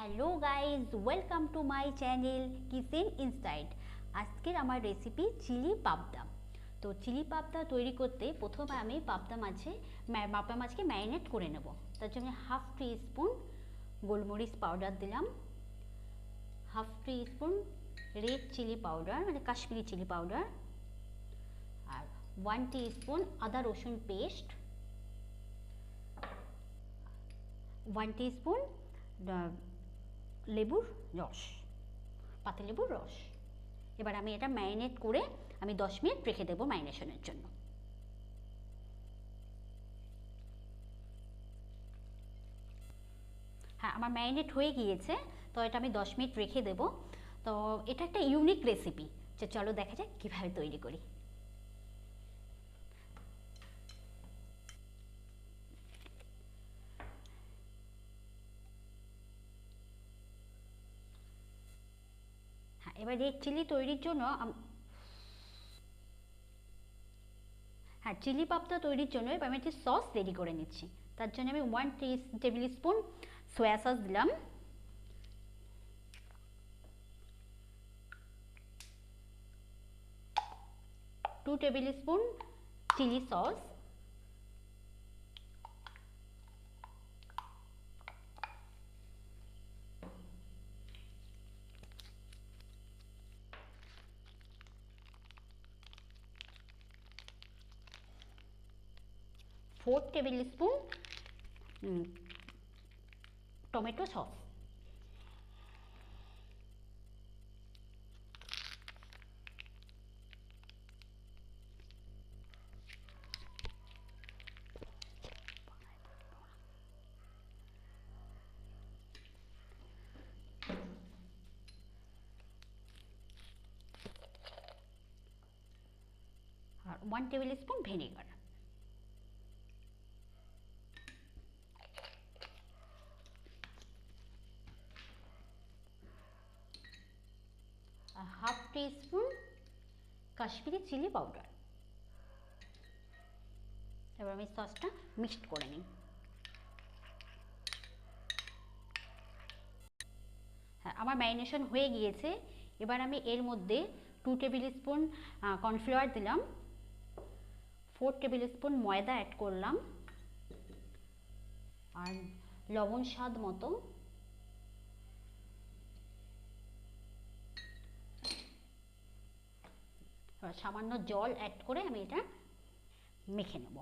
Hello guys, welcome to my channel kitchen insight. আজকের আমার recipe chilli পাবদা। তো চিলি পাবদা তৈরি করতে প্রথমে আমি পাবদা মাছকে ম্যারিনেট করে নেব। তার জন্য হাফ টি স্পুন গোলমরিচ পাউডার দিলাম, হাফ টি স্পুন রেড চিলি পাউডার মানে কাশ্মীরি চিলি পাউডার, আর 1 টিস্পুন আদা রসুন পেস্ট, 1 টিস্পুন লেবুর রস, পাতিলেবুর রস। এবার আমি এটা ম্যারিনেট করে আমি 10 মিনিট রেখে দেবো ম্যারিনেশনের জন্য। হ্যাঁ, আমার ম্যারিনেট হয়ে গিয়েছে, তো এটা আমি 10 মিনিট রেখে দেব। তো এটা একটা ইউনিক রেসিপি, যে চলো দেখা যাক কীভাবে তৈরি করি। হ্যাঁ, এবার রেড চিলি তৈরির জন্য চিলি পাবদা তৈরির জন্য এবার আমি একটি সস রেডি করে নিচ্ছি। তার জন্য আমি 1 টেবিল স্পুন সয়া সস দিলাম, 2 tablespoon chilli sauce, 4 tablespoon tomato sauce, আর 1 টেবিল স্পুন ভিনেগার। আর half teaspoon Kashmiri chilli powder. এবার আমি সসটা মিক্সড করে নিই। হ্যাঁ, আমার ম্যারিনেশন হয়ে গিয়েছে। এবার আমি এর মধ্যে 2 টেবিল স্পুন কর্নফ্লাওয়ার দিলাম, 4 টেবিল স্পুন ময়দা অ্যাড করলাম, আর লবণ স্বাদ মতো, সামান্য জল অ্যাড করে আমি এটা মেখে নেব।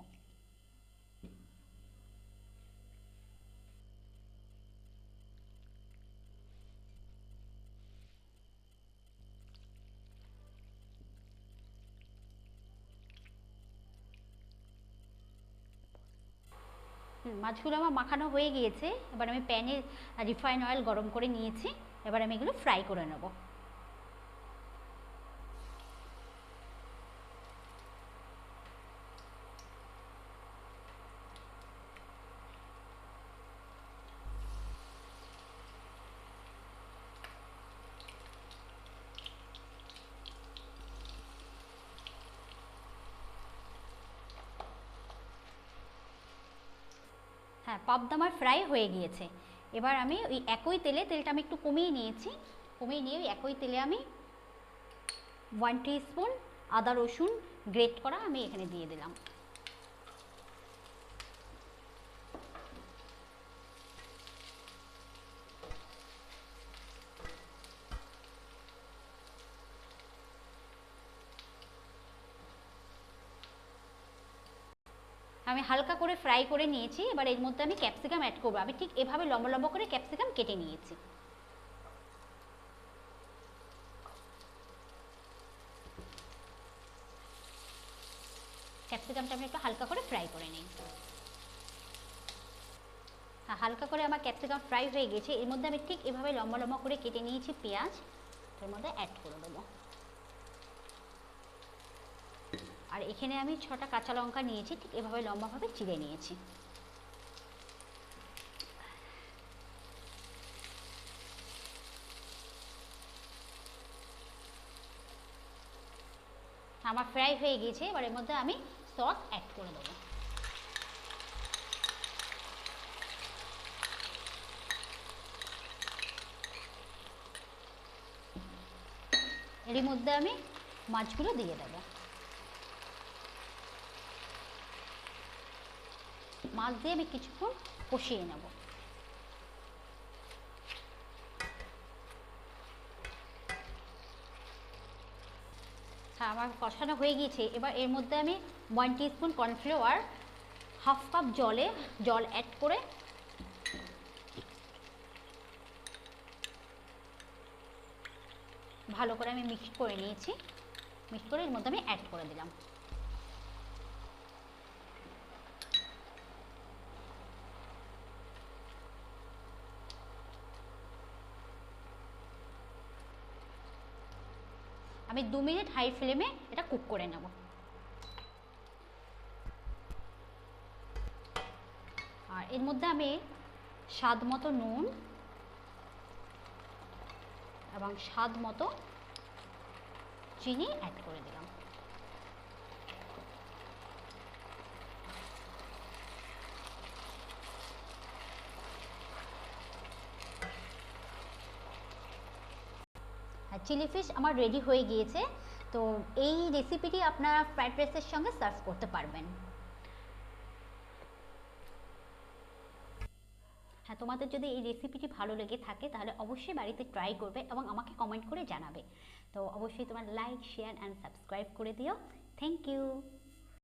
মাছগুলো আমার মাখানো হয়ে গিয়েছে। এবার আমি প্যানে রিফাইন অয়েল গরম করে নিয়েছি। এবার আমি এগুলো ফ্রাই করে নেব। হ্যাঁ, পাবদা আমার ফ্রাই হয়ে গিয়েছে। এবার আমি ওই একই তেলটা আমি একটু কমিয়ে নিয়েছি, কমিয়ে নিয়ে ওই একই তেলে আমি 1 টিস্পুন আদা রসুন গ্রেট করা আমি এখানে দিয়ে দিলাম। আমি হালকা করে ফ্রাই করে নিয়েছি। এবার এর মধ্যে আমি ক্যাপসিকাম অ্যাড করবো। আমি ঠিক এভাবে লম্বা লম্বা করে ক্যাপসিকাম কেটে নিয়েছি। ক্যাপসিকামটা আমি একটু হালকা করে ফ্রাই করে নিই। হ্যাঁ, হালকা করে আমার ক্যাপসিকাম ফ্রাই হয়ে গেছে। এর মধ্যে আমি ঠিক এভাবে লম্বা লম্বা করে কেটে নিয়েছি পেঁয়াজ, এর মধ্যে অ্যাড করে দেবো। আর এখানে আমি 6টা কাঁচা লঙ্কা নিয়েছি, ঠিক এভাবে লম্বাভাবে চিড়ে নিয়েছি। আমার ফ্রাই হয়ে গিয়েছে। এবার এর মধ্যে আমি সস অ্যাড করে দেবো। এর মধ্যে আমি মাছগুলো দিয়ে দেবো। মাছ দিয়ে আমি কিছুক্ষণ কষিয়ে নেব। হ্যাঁ, আমার কষানো হয়ে গিয়েছে। এবার এর মধ্যে আমি 1 টিস্পুন কর্নফ্লাওয়ার, হাফ কাপ জল অ্যাড করে ভালো করে আমি মিক্স করে নিয়েছি। মিক্স করে এর মধ্যে আমি অ্যাড করে দিলাম। আমি 2 মিনিট হাই ফ্লেমে এটা কুক করে নেব। আর এর মধ্যে আমি স্বাদ মতো নুন এবং স্বাদ মতো চিনি অ্যাড করে দিলাম। চিলি ফিশ আমার রেডি হয়ে গিয়েছে। তো এই রেসিপিটি আপনারা ফ্রাইড রাইসের সঙ্গে সার্ভ করতে পারবেন। হ্যাঁ, তোমাদের যদি এই রেসিপিটি ভালো লেগে থাকে তাহলে অবশ্যই বাড়িতে ট্রাই করবে এবং আমাকে কমেন্ট করে জানাবে। তো অবশ্যই তোমার লাইক, শেয়ার অ্যান্ড সাবস্ক্রাইব করে দিও। Thank you.